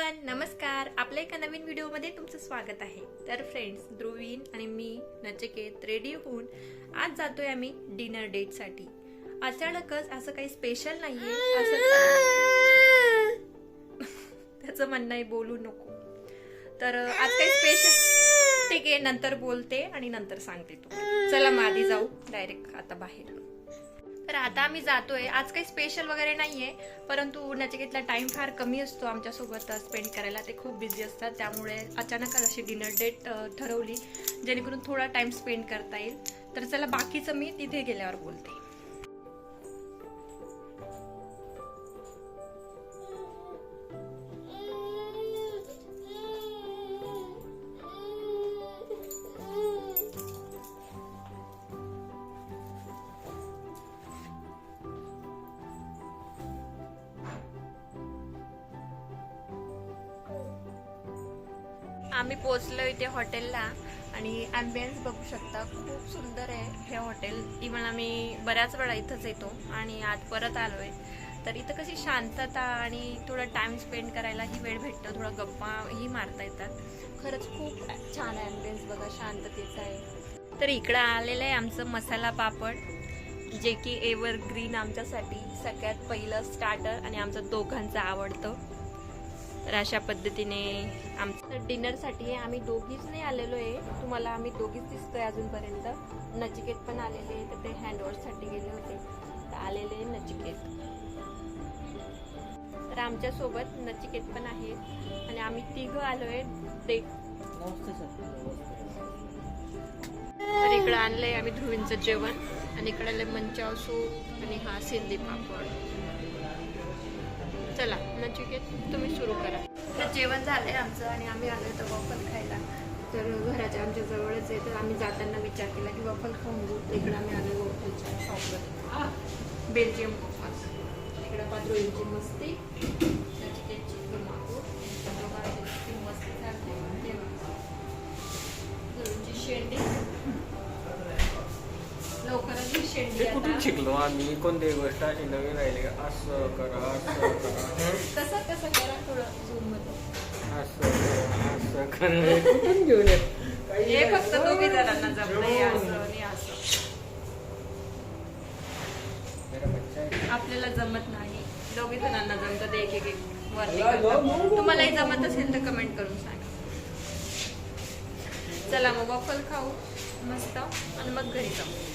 Everyone, नमस्कार. आपल्या एका नवीन व्हिडिओमध्ये तुमचं स्वागत आहे. तर फ्रेंड्स, ध्रुवीन आणि मी नचिकेत रेडी होऊन आज जातोय आम्ही डिनर डेट साठी. अचानकच असं काही स्पेशल नाहीये असं त्याचं म्हणणं आहे बोलू नको. तर आज काही स्पेशल ठीक आहे, नंतर बोलते आणि नंतर सांगते तुम्हाला. चला मग आधी जाऊ डायरेक्ट आता बाहेर. तर आता आम्ही जातोय. आज काही स्पेशल वगैरे नाहीये, परंतु नचिकेतला टाइम फार कमी असतो आमच्यासोबत स्पेंड करायला. ते खूप बिझी असतात, त्यामुळे अचानक अशी डिनर डेट ठरवली जेणेकरून थोडा टाइम स्पेंड करता येईल. तर चला बाकीचं मी तिथे गेल्यावर बोलते. आम्ही पोहोचलो इथे हॉटेलला आणि ॲम्बियन्स बघू शकता, खूप सुंदर आहे हे हॉटेल. इव्हन आम्ही बऱ्याच वेळा इथंच येतो आणि आज परत आलोय. तर इथं कशी शांतता आणि थोडा टाइम स्पेंड करायलाही वेळ भेटतो, थोडा गप्पाही मारता येतात. खरंच खूप छान आहे ॲम्बियन्स, बघा शांततेचं आहे. तर इकडं आलेलं आहे आमचं मसाला पापड, जे की एव्हरग्रीन आमच्यासाठी सगळ्यात पहिलं स्टार्टर आणि आमचं दोघांचं आवडतं. तर अशा पद्धतीने आमचं डिनरसाठी आम्ही दोघीच नाही आलेलो आहे, तुम्हाला आम्ही दोघीच दिसतोय अजूनपर्यंत. नचिकेत पण आलेले, तर ते हँडवॉशसाठी गेले होते, तर आलेले नचिकेत. तर आमच्यासोबत नचिकेत पण आहे आणि आम्ही तिघं आलोय डेट. तर इकडं आणलंय आम्ही ध्रुवींचं जेवण आणि इकडे मंचाव सूप आणि हा सिंधी पापड. चला नचिकेत तुम्ही सुरू करा. तर जेवण झालंय आमचं आणि आम्ही आलोय तर वॉफल खायला. तर घराच्या आमच्या जवळच आहे, तर आम्ही जाताना विचार केला की वॉफल खाऊन घेऊ. इकडे आम्ही आलोय वॉफलच्या शॉपवर, बेल्जियम वॉफल. इकडे पात्रोळींची मस्ती, नचिकेतची धुमाकूळ, मस्ती चालते, ध्रुवींची शेंडी. लवकरच ही शेंडी कुठून शिकलो आम्ही कोणत्याही गोष्ट अशी नवीन राहिली, असं करा असं करा, कसं करा थोडं झूम मध्ये असं करा कुठून घेऊन येत. हे फक्त दोघी जणांना जमलंय, असं आणि असं. आपल्याला जमत नाही, दोघी जणांना जमतं, एक एक वरती. तुम्हालाही जमत असेल तर कमेंट करून सांगा. चला मग वॉफल खाऊ मस्त आणि मग घरी जाऊ.